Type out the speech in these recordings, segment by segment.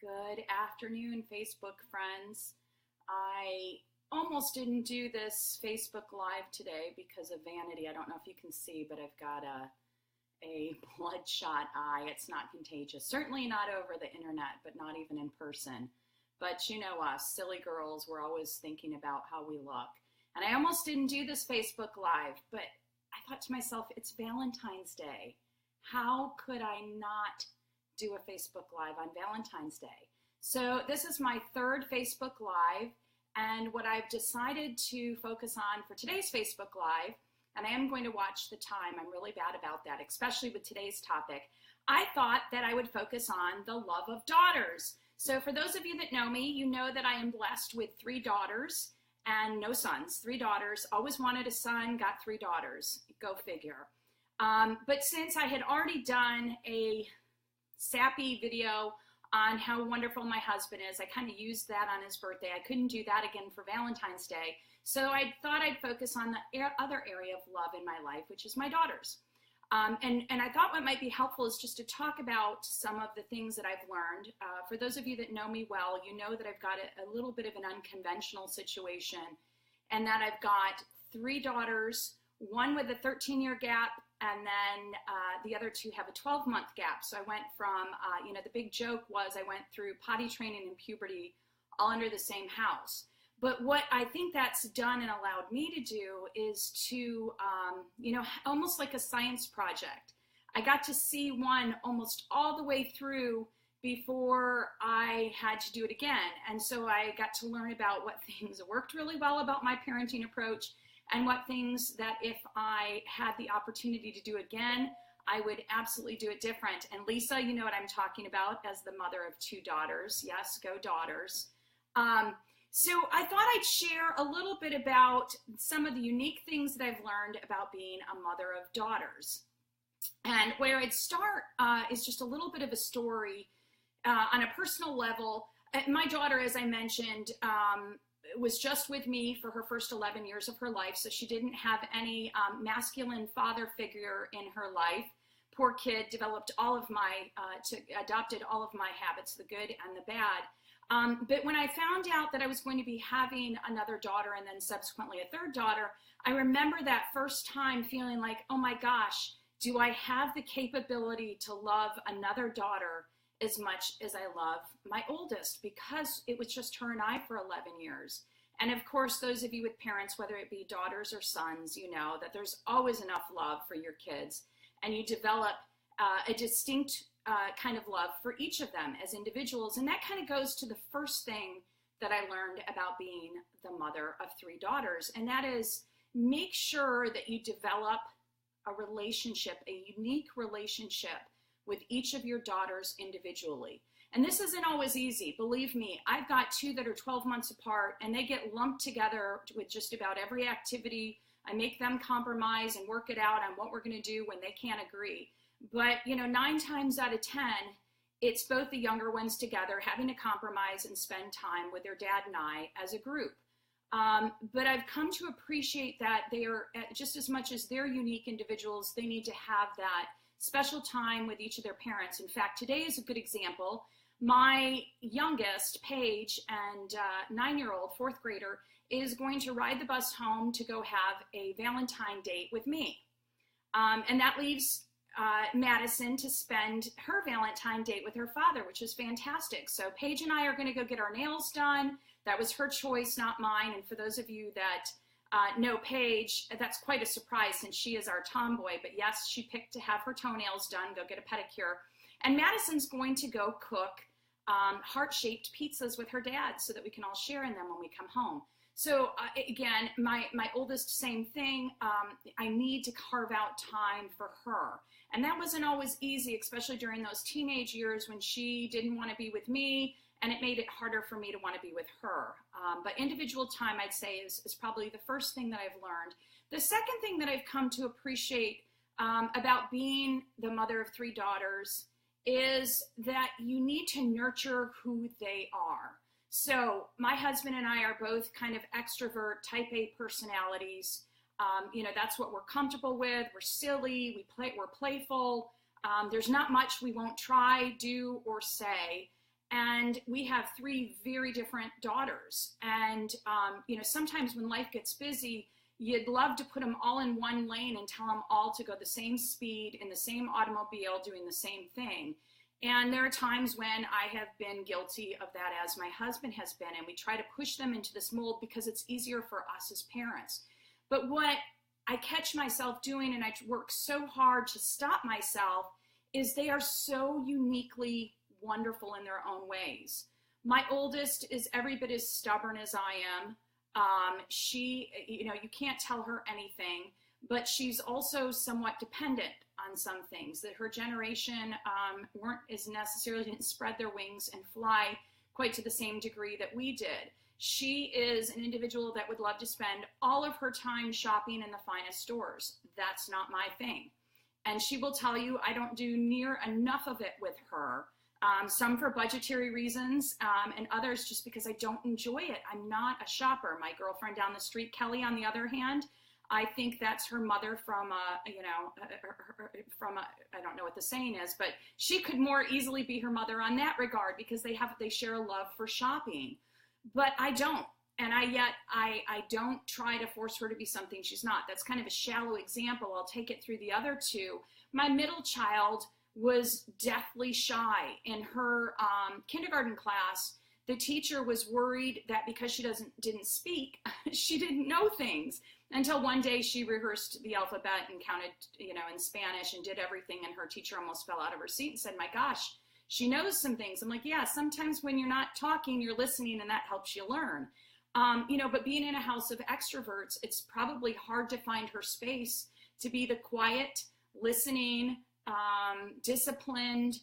Good afternoon, Facebook friends. I almost didn't do this Facebook Live today because of vanity. I don't know if you can see, but I've got a bloodshot eye. It's not contagious. Certainly not over the internet, but not even in person. But you know us, silly girls, we're always thinking about how we look. And I almost didn't do this Facebook Live, but I thought to myself, it's Valentine's Day. How could I not do a Facebook Live on Valentine's Day? So this is my third Facebook Live, and what I've decided to focus on for today's Facebook Live, and I am going to watch the time, I'm really bad about that, especially with today's topic, I thought that I would focus on the love of daughters. So for those of you that know me, you know that I am blessed with 3 daughters and no sons. 3 daughters, always wanted a son, got 3 daughters, go figure. But since I had already done a sappy video on how wonderful my husband is, I kind of used that on his birthday. I couldn't do that again for Valentine's Day. So I thought I'd focus on the other area of love in my life, which is my daughters. And I thought what might be helpful is just to talk about some of the things that I've learned. For those of you that know me well, you know that I've got a little bit of an unconventional situation, and that I've got 3 daughters, one with a 13-year gap, and then the other 2 have a 12-month gap. So I went from, the big joke was I went through potty training and puberty all under the same house. But what I think that's done and allowed me to do is to, almost like a science project. I got to see one almost all the way through before I had to do it again. And so I got to learn about what things worked really well about my parenting approach, and what things that if I had the opportunity to do again, I would absolutely do it different. And Lisa, you know what I'm talking about as the mother of 2 daughters. Yes, go daughters. So I thought I'd share a little bit about some of the unique things that I've learned about being a mother of daughters. And where I'd start is just a little bit of a story on a personal level. My daughter, as I mentioned, was just with me for her first 11 years of her life, so she didn't have any masculine father figure in her life. Poor kid, developed adopted all of my habits, the good and the bad. But when I found out that I was going to be having another daughter and then subsequently a 3rd daughter, I remember that first time feeling like, oh my gosh, do I have the capability to love another daughter as much as I love my oldest, because it was just her and I for 11 years. And of course, those of you with parents, whether it be daughters or sons, you know that there's always enough love for your kids, and you develop a distinct kind of love for each of them as individuals. And that kind of goes to the first thing that I learned about being the mother of 3 daughters, and that is make sure that you develop a relationship, a unique relationship with each of your daughters individually. And this isn't always easy. Believe me, I've got 2 that are 12 months apart, and they get lumped together with just about every activity. I make them compromise and work it out on what we're going to do when they can't agree. But, 9 times out of 10, it's both the younger ones together having to compromise and spend time with their dad and I as a group. But I've come to appreciate that they are, just as much as they're unique individuals, they need to have that special time with each of their parents. In fact, today is a good example. My youngest, Paige, and 9-year-old, 4th grader, is going to ride the bus home to go have a Valentine date with me. And that leaves Madison to spend her Valentine date with her father, which is fantastic. So Paige and I are going to go get our nails done. That was her choice, not mine. And for those of you that know Paige, that's quite a surprise since she is our tomboy. But yes, she picked to have her toenails done, go get a pedicure. And Madison's going to go cook heart-shaped pizzas with her dad so that we can all share in them when we come home. So again, my oldest, same thing. I need to carve out time for her. And that wasn't always easy, especially during those teenage years when she didn't want to be with me, and it made it harder for me to want to be with her. But individual time, I'd say, is probably the first thing that I've learned. The second thing that I've come to appreciate about being the mother of 3 daughters is that you need to nurture who they are. So my husband and I are both kind of extrovert type A personalities. That's what we're comfortable with. We're silly, we're playful. There's not much we won't try, do, or say. And we have three very different daughters. And, sometimes when life gets busy, you'd love to put them all in one lane and tell them all to go the same speed in the same automobile doing the same thing. And there are times when I have been guilty of that, as my husband has been, and we try to push them into this mold because it's easier for us as parents. But what I catch myself doing, and I work so hard to stop myself, is they are so uniquely wonderful in their own ways. My oldest is every bit as stubborn as I am. She, you can't tell her anything, but she's also somewhat dependent on some things that her generation weren't as necessarily, didn't spread their wings and fly quite to the same degree that we did. She is an individual that would love to spend all of her time shopping in the finest stores. That's not my thing. And she will tell you I don't do near enough of it with her. Some for budgetary reasons, and others just because I don't enjoy it. I'm not a shopper. My girlfriend down the street, Kelly, on the other hand, I think that's her mother from I don't know what the saying is, but she could more easily be her mother on that regard because they share a love for shopping. But I don't. And I don't try to force her to be something she's not. That's kind of a shallow example. I'll take it through the other two. My middle child was deathly shy. In her kindergarten class, the teacher was worried that because she didn't speak, she didn't know things, until one day she rehearsed the alphabet and counted, in Spanish and did everything, and her teacher almost fell out of her seat and said, "My gosh, she knows some things." I'm like, yeah, sometimes when you're not talking, you're listening, and that helps you learn. But being in a house of extroverts, it's probably hard to find her space to be the quiet, listening, disciplined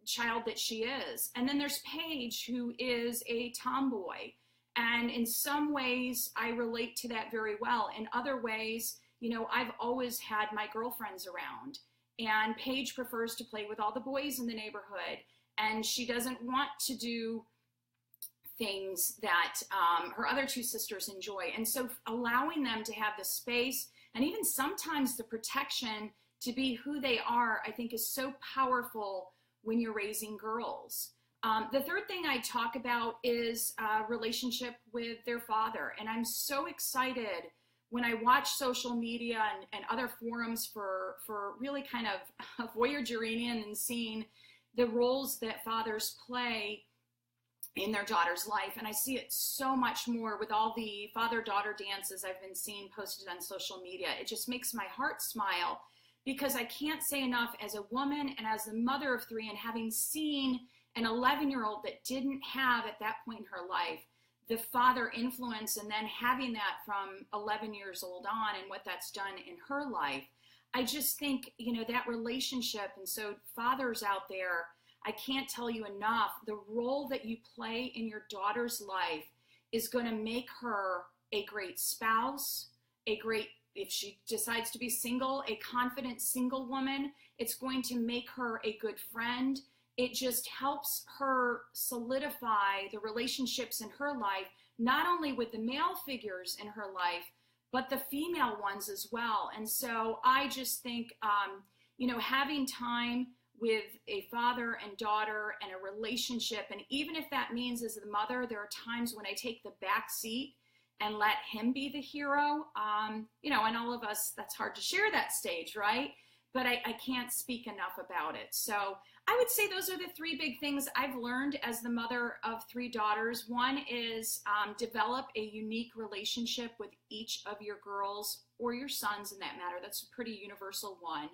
child that she is. And then there's Paige, who is a tomboy. And in some ways, I relate to that very well. In other ways, I've always had my girlfriends around. And Paige prefers to play with all the boys in the neighborhood. And she doesn't want to do things that her other two sisters enjoy. And so allowing them to have the space and even sometimes the protection to be who they are, I think is so powerful when you're raising girls. The third thing I talk about is relationship with their father. And I'm so excited when I watch social media and other forums for really kind of voyeuring and seeing the roles that fathers play in their daughter's life. And I see it so much more with all the father-daughter dances I've been seeing posted on social media. It just makes my heart smile, because I can't say enough, as a woman and as the mother of three, and having seen an 11-year-old that didn't have at that point in her life the father influence, and then having that from 11 years old on and what that's done in her life, I just think, that relationship. And so fathers out there, I can't tell you enough, the role that you play in your daughter's life is going to make her a great spouse, if she decides to be single, a confident single woman. It's going to make her a good friend. It just helps her solidify the relationships in her life, not only with the male figures in her life, but the female ones as well. And so I just think, having time with a father and daughter and a relationship, and even if that means as the mother, there are times when I take the back seat and let him be the hero, and all of us, that's hard to share that stage, right? But I can't speak enough about it. So I would say those are the three big things I've learned as the mother of three daughters. One is develop a unique relationship with each of your girls, or your sons in that matter. That's a pretty universal one.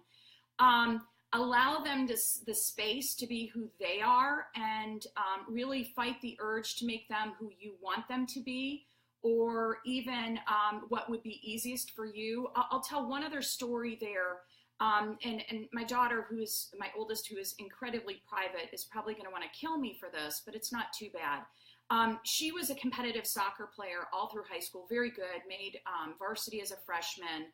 Allow them the space to be who they are, and really fight the urge to make them who you want them to be, or even what would be easiest for you. I'll tell one other story there. And my daughter, who is my oldest, who is incredibly private, is probably going to want to kill me for this, but it's not too bad. She was a competitive soccer player all through high school, very good, made varsity as a freshman,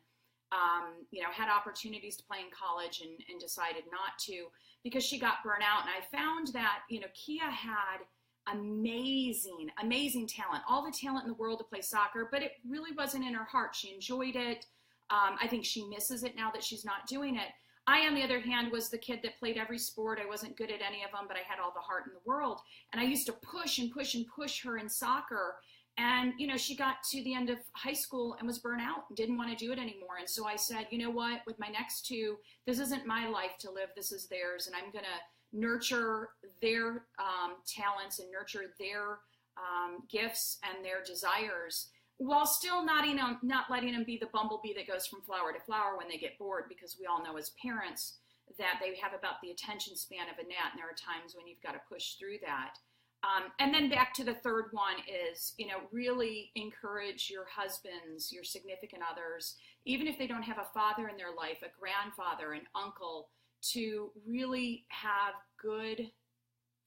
had opportunities to play in college and decided not to because she got burnt out. And I found that, Kia had amazing talent, all the talent in the world to play soccer, but it really wasn't in her heart. She enjoyed it. I think she misses it now that she's not doing it. I, on the other hand, was the kid that played every sport. I wasn't good at any of them, but I had all the heart in the world. And I used to push and push and push her in soccer. And, she got to the end of high school and was burnt out and didn't want to do it anymore. And so I said, you know what, with my next two, this isn't my life to live. This is theirs. And I'm going to nurture their talents and nurture their gifts and their desires, while still not letting them be the bumblebee that goes from flower to flower when they get bored, because we all know as parents that they have about the attention span of a gnat, and there are times when you've got to push through that. And then back to the third one is, really encourage your husbands, your significant others, even if they don't have a father in their life, a grandfather, an uncle, to really have good,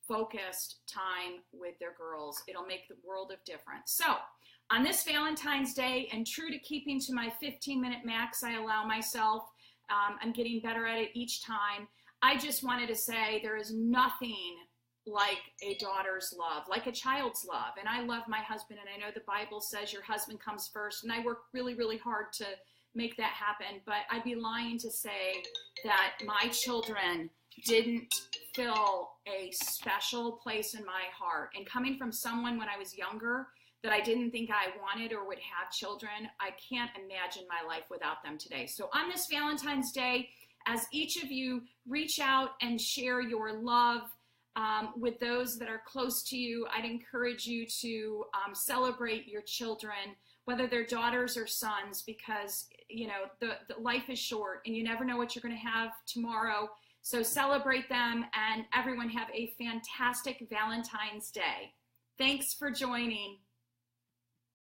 focused time with their girls. It'll make the world of difference. So on this Valentine's Day, and true to keeping to my 15-minute max I allow myself, I'm getting better at it each time. I just wanted to say there is nothing like a daughter's love, like a child's love. And I love my husband, and I know the Bible says your husband comes first, and I work really, really hard to make that happen. But I'd be lying to say that my children didn't fill a special place in my heart. And coming from someone when I was younger that I didn't think I wanted or would have children, I can't imagine my life without them today. So on this Valentine's Day, as each of you reach out and share your love with those that are close to you, I'd encourage you to celebrate your children, whether they're daughters or sons, because the life is short and you never know what you're going to have tomorrow. So celebrate them, and everyone have a fantastic Valentine's Day. Thanks for joining.